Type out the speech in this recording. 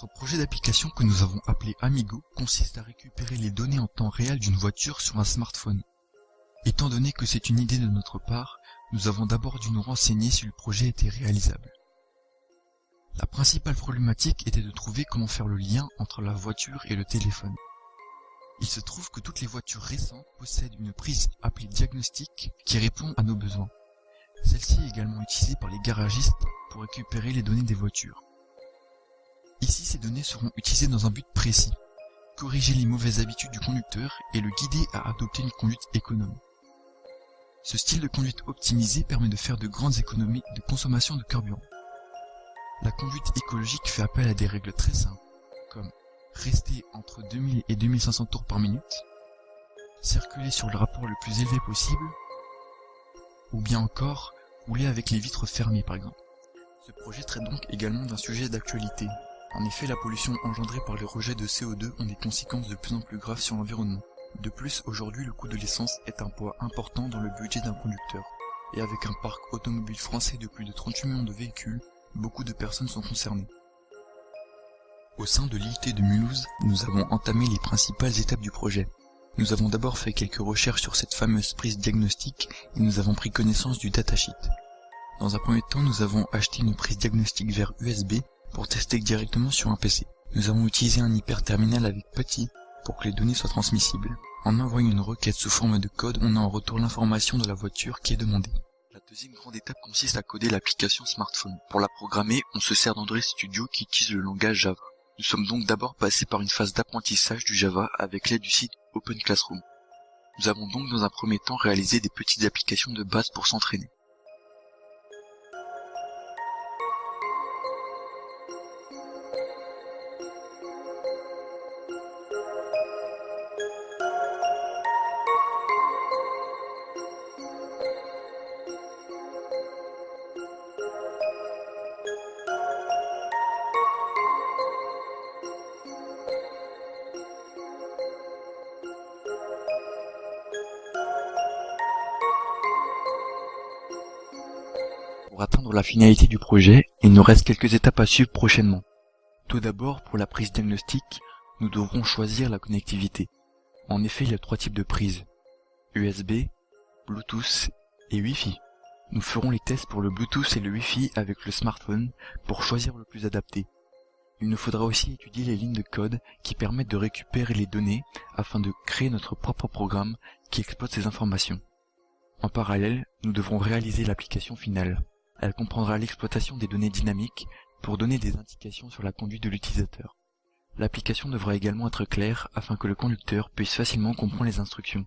Notre projet d'application que nous avons appelé Amigo consiste à récupérer les données en temps réel d'une voiture sur un smartphone. Étant donné que c'est une idée de notre part, nous avons d'abord dû nous renseigner si le projet était réalisable. La principale problématique était de trouver comment faire le lien entre la voiture et le téléphone. Il se trouve que toutes les voitures récentes possèdent une prise appelée diagnostic qui répond à nos besoins. Celle-ci est également utilisée par les garagistes pour récupérer les données des voitures. Ici, ces données seront utilisées dans un but précis, corriger les mauvaises habitudes du conducteur et le guider à adopter une conduite économe. Ce style de conduite optimisée permet de faire de grandes économies de consommation de carburant. La conduite écologique fait appel à des règles très simples, comme rester entre 2000 et 2500 tours par minute, circuler sur le rapport le plus élevé possible, ou bien encore rouler avec les vitres fermées par exemple. Ce projet traite donc également d'un sujet d'actualité. En effet, la pollution engendrée par les rejets de CO2 ont des conséquences de plus en plus graves sur l'environnement. De plus, aujourd'hui, le coût de l'essence est un poids important dans le budget d'un conducteur. Et avec un parc automobile français de plus de 38 millions de véhicules, beaucoup de personnes sont concernées. Au sein de l'IUT de Mulhouse, nous avons entamé les principales étapes du projet. Nous avons d'abord fait quelques recherches sur cette fameuse prise diagnostic et nous avons pris connaissance du datasheet. Dans un premier temps, nous avons acheté une prise diagnostic vers USB pour tester directement sur un PC. Nous avons utilisé un hyperterminal avec PuTTY pour que les données soient transmissibles. En envoyant une requête sous forme de code, on a en retour l'information de la voiture qui est demandée. La deuxième grande étape consiste à coder l'application smartphone. Pour la programmer, on se sert d'Android Studio qui utilise le langage Java. Nous sommes donc d'abord passés par une phase d'apprentissage du Java avec l'aide du site Open Classroom. Nous avons donc dans un premier temps réalisé des petites applications de base pour s'entraîner. Pour atteindre la finalité du projet, il nous reste quelques étapes à suivre prochainement. Tout d'abord, pour la prise diagnostic, nous devrons choisir la connectivité. En effet, il y a 3 types de prises: USB, Bluetooth et Wi-Fi. Nous ferons les tests pour le Bluetooth et le Wi-Fi avec le smartphone pour choisir le plus adapté. Il nous faudra aussi étudier les lignes de code qui permettent de récupérer les données afin de créer notre propre programme qui exploite ces informations. En parallèle, nous devrons réaliser l'application finale. Elle comprendra l'exploitation des données dynamiques pour donner des indications sur la conduite de l'utilisateur. L'application devra également être claire afin que le conducteur puisse facilement comprendre les instructions.